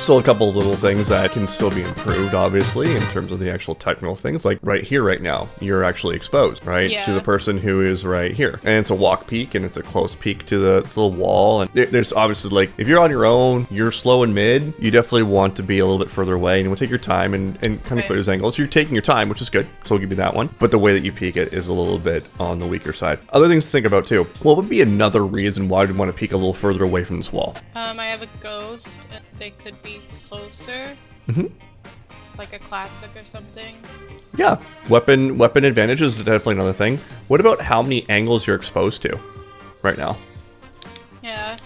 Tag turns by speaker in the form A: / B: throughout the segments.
A: Still a couple of little things that can still be improved, obviously, in terms of the actual technical things. Like right here, right now, you're actually exposed, right, to the person who is right here. And it's a walk peek, and it's a close peek to the wall. And there's obviously, like, if you're on your own, you're slow and mid, you definitely want to be a little bit further away, and we'll take your time and kind of clear those angles. So you're taking your time, which is good. So we'll give you that one. But the way that you peek it is a little bit on the weaker side. Other things to think about too. What would be another reason why we'd want to peek a little further away from this wall?
B: I have a ghost, and they could be closer. Like a classic or something.
A: Yeah, weapon advantage is definitely another thing. What about how many angles you're exposed to right now?
B: Yeah,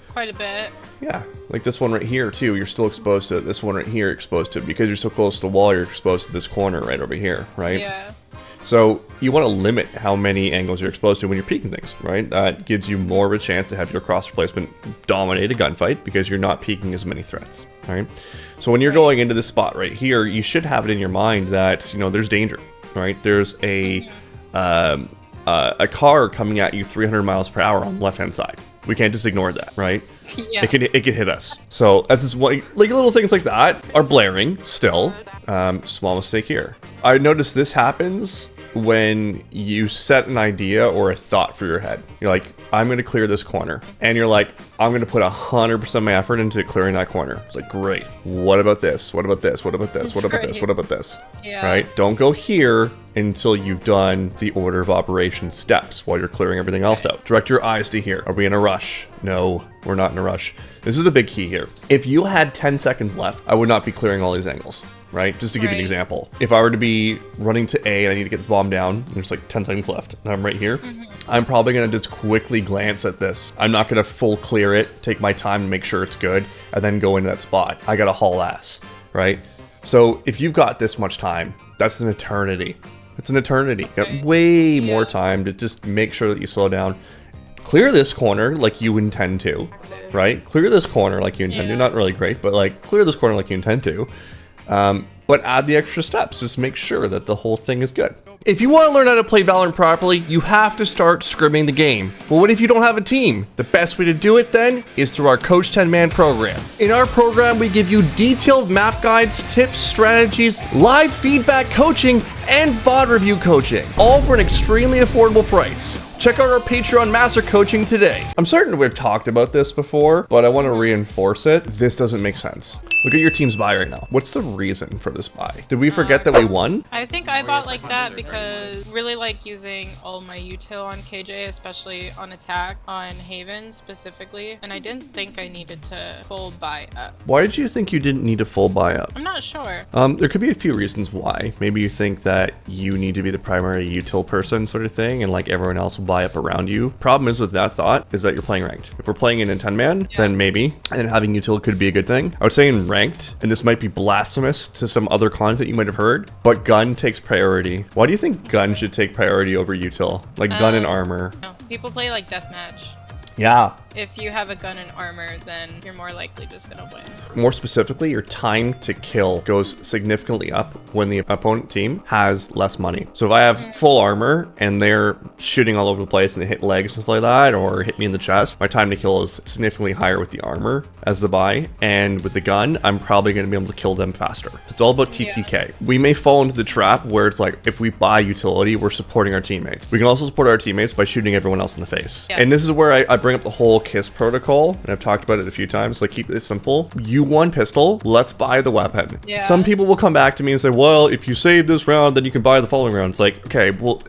B: quite a bit.
A: Yeah, like this one right here too, you're still exposed to it. This one right here, exposed to it. Because you're so close to the wall, you're exposed to this corner right over here, right?
B: Yeah.
A: So you want to limit how many angles you're exposed to when you're peeking things, right? That gives you more of a chance to have your cross replacement dominate a gunfight because you're not peeking as many threats, right? So when you're going into this spot right here, you should have it in your mind that, you know, there's danger, right? There's a car coming at you 300 miles per hour on the left-hand side. We can't just ignore that, right?
B: Yeah.
A: It could hit us. So that's just like little things like that are blaring still. Small mistake here. I noticed this happens when you set an idea or a thought for your head. You're like, I'm going to clear this corner. And you're like, I'm going to put 100% of my effort into clearing that corner. It's like, great. What about this? What about this? What about this? What about this? What about this?
B: Yeah.
A: Right? Don't go here until you've done the order of operations steps while you're clearing everything else out. Direct your eyes to here. Are we in a rush? No, we're not in a rush. This is the big key here. If you had 10 seconds left, I would not be clearing all these angles. Right? Just to give you an example. If I were to be running to A and I need to get the bomb down, there's like 10 seconds left, and I'm right here, I'm probably going to just quickly glance at this. I'm not going to full clear it, take my time to make sure it's good, and then go into that spot. I got to haul ass, right? So if you've got this much time, that's an eternity. It's an eternity. You got way more time to just make sure that you slow down. Clear this corner like you intend to, right? Clear this corner like you intend to. Not really great, but like clear this corner like you intend to. But add the extra steps. Just make sure that the whole thing is good. If you want to learn how to play Valorant properly, you have to start scrimming the game. Well, what if you don't have a team? The best way to do it then is through our Coach 10-Man program. In our program, we give you detailed map guides, tips, strategies, live feedback coaching, and VOD review coaching, all for an extremely affordable price. Check out our Patreon Master Coaching today. I'm certain we've talked about this before, but I want to reinforce it. This doesn't make sense. Look at your team's buy right now. What's the reason for this buy? Did we forget that we won?
B: I think I bought like that because I really like using all my util on KJ, especially on attack, on Haven specifically, and I didn't think I needed to full buy up.
A: Why did you think you didn't need a full buy up?
B: I'm not sure.
A: There could be a few reasons why. Maybe you think that you need to be the primary util person sort of thing, and like everyone else will buy up around you. Problem is with that thought is that you're playing ranked. If we're playing in a 10-man, then maybe, and having util could be a good thing. I would say in ranked, and this might be blasphemous to some other content you might have heard, but gun takes priority. Why do you think gun should take priority over util? Like gun and armor.
B: No, people play like deathmatch.
A: Yeah.
B: If you have a gun and armor, then you're more likely just gonna win.
A: More specifically, your time to kill goes significantly up when the opponent team has less money. So if I have full armor and they're shooting all over the place and they hit legs and stuff like that, or hit me in the chest, my time to kill is significantly higher with the armor as the buy. And with the gun, I'm probably going to be able to kill them faster. It's all about TTK. We may fall into the trap where it's like, if we buy utility, we're supporting our teammates. We can also support our teammates by shooting everyone else in the face. And this is where I bring up the whole KISS protocol, and I've talked about it a few times. Like, keep it simple. You won pistol, let's buy the weapon. Some people will come back to me and say, well, if you save this round, then you can buy the following round. It's like, okay, well,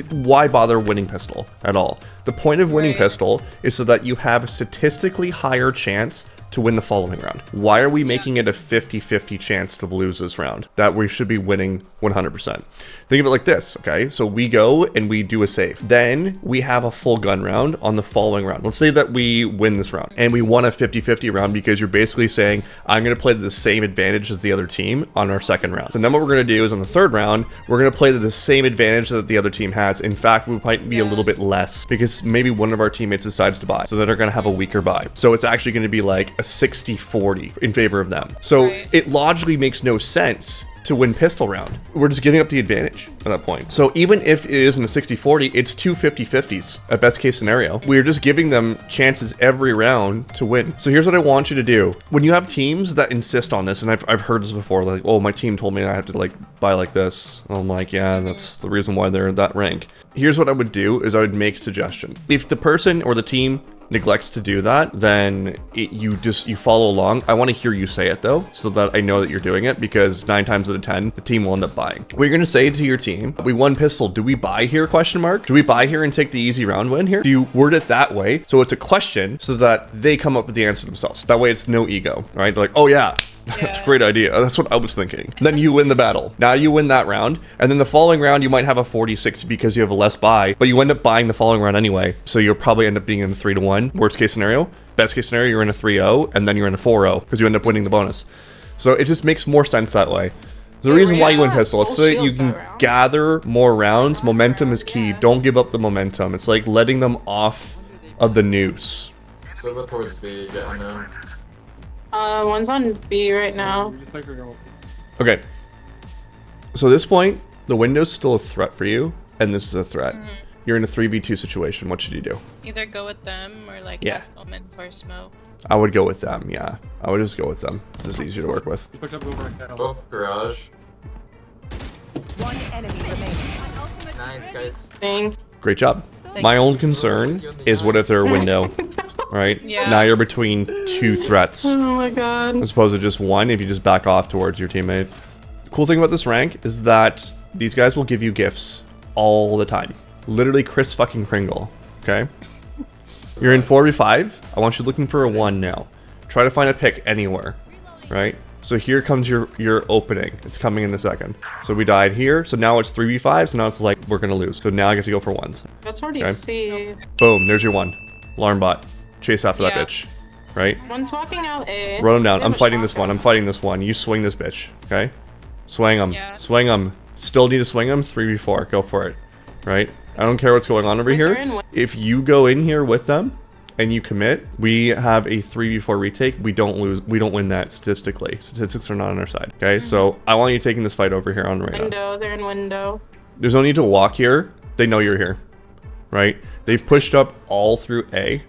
A: why bother winning pistol at all? The point of winning pistol is so that you have a statistically higher chance to win the following round. Why are we making it a 50-50 chance to lose this round? That we should be winning 100%. Think of it like this, okay? So we go and we do a save. Then we have a full gun round on the following round. Let's say that we win this round and we won a 50-50 round because you're basically saying, I'm going to play to the same advantage as the other team on our second round. So then what we're going to do is on the third round, we're going to play to the same advantage that the other team has. In fact, we might be a little bit less because maybe one of our teammates decides to buy. So then they're going to have a weaker buy. So it's actually going to be like a 60-40 in favor of them. So it logically makes no sense to win pistol round. We're just giving up the advantage at that point. So even if it isn't a 60-40, it's two 50-50s at best case scenario. We're just giving them chances every round to win. So here's what I want you to do. When you have teams that insist on this, and I've heard this before, like, oh, my team told me I have to like buy like this. I'm like, yeah, that's the reason why they're that rank. Here's what I would do is I would make a suggestion. If the person or the team neglects to do that, then you follow along. I want to hear you say it though, so that I know that you're doing it, because 9 times out of 10 the team will end up buying. What you're gonna say to your team: we won pistol, do we buy here, question mark? Do we buy here and take the easy round win here? Do you word it that way so it's a question, so that they come up with the answer themselves? That way it's no ego, right? Like, oh yeah, that's a great idea. That's what I was thinking. Then you win the battle. Now you win that round, and then the following round you might have a 40-60 because you have a less buy, but you end up buying the following round anyway. So you'll probably end up being in a 3-1. Worst case scenario. Best case scenario, you're in a 3-0, and then you're in a 4-0 because you end up winning the bonus. So it just makes more sense that way. The reason why you win pistol is so that you can gather more rounds. Momentum is key. Don't give up the momentum. It's like letting them off of the noose.
C: So look towards B, yeah, I know.
D: One's on B right now.
A: Okay. So at this point, the window's still a threat for you, and this is a threat. You're in a 3v2 situation. What should you do?
B: Either go with them or like ask Omen for smoke.
A: I would go with them, yeah. I would just go with them. This is easier to work with.
C: Both garage.
E: One enemy remaining.
C: Nice, guys.
D: Thanks.
A: Great job. My only concern is what if they're a window, right?
B: Yeah.
A: Now you're between 2 threats,
D: Oh my god.
A: as opposed to just one if you just back off towards your teammate. Cool thing about this rank is that these guys will give you gifts all the time. Literally Chris fucking Kringle, okay? You're in 4v5. I want you looking for a 1 now. Try to find a pick anywhere, right? So here comes your opening. It's coming in a second. So we died here. So now it's 3v5. So now it's like we're gonna lose. So now I get to go for 1s.
D: That's already
A: Okay.
D: C.
A: Boom, there's your 1. Alarm bot. Chase after that bitch, right?
D: One's walking out A.
A: Run him down.
D: We have
A: I'm
D: a
A: fighting this one.
D: shotgun.
A: I'm fighting this one. You swing this bitch, okay? Swing him.
B: Yeah.
A: Swing him. Still need to swing him. 3v4. Go for it, right? I don't care what's going on over
D: Wait, they're
A: here.
D: in
A: If you go in here with them and you commit, we have a 3v4 retake. We don't lose. We don't win that statistically. Statistics are not on our side, okay? So I want you taking this fight over here on the radar.
D: Window. They're in window.
A: There's no need to walk here. They know you're here, right? They've pushed up all through A.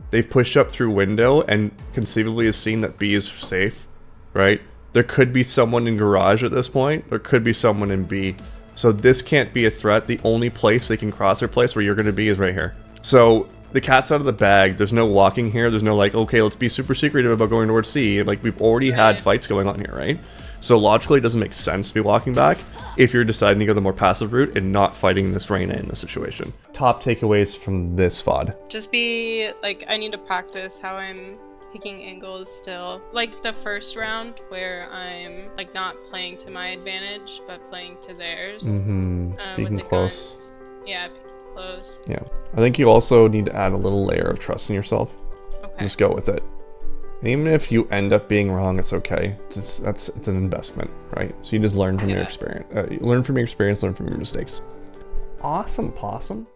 A: They've pushed up through window and conceivably has seen that B is safe, right? There could be someone in garage at this point. There could be someone in B. So this can't be a threat. The only place they can cross their place where you're going to be is right here. So the cat's out of the bag. There's no walking here. There's no like, okay, let's be super secretive about going towards C. Like we've already had fights going on here, right? So logically it doesn't make sense to be walking back if you're deciding to go the more passive route and not fighting this Reyna in this situation. Top takeaways from this VOD.
B: Just be like, I need to practice how I'm picking angles still. Like the first round where I'm like not playing to my advantage, but playing to theirs.
A: Peeking
B: with the
A: close.
B: guns. Yeah, peeking close.
A: Yeah. I think you also need to add a little layer of trust in yourself.
B: Okay.
A: Just go with it. And even if you end up being wrong, it's okay. It's an investment, right? So you just learn from your experience. Learn from your experience, learn from your mistakes. Awesome, possum.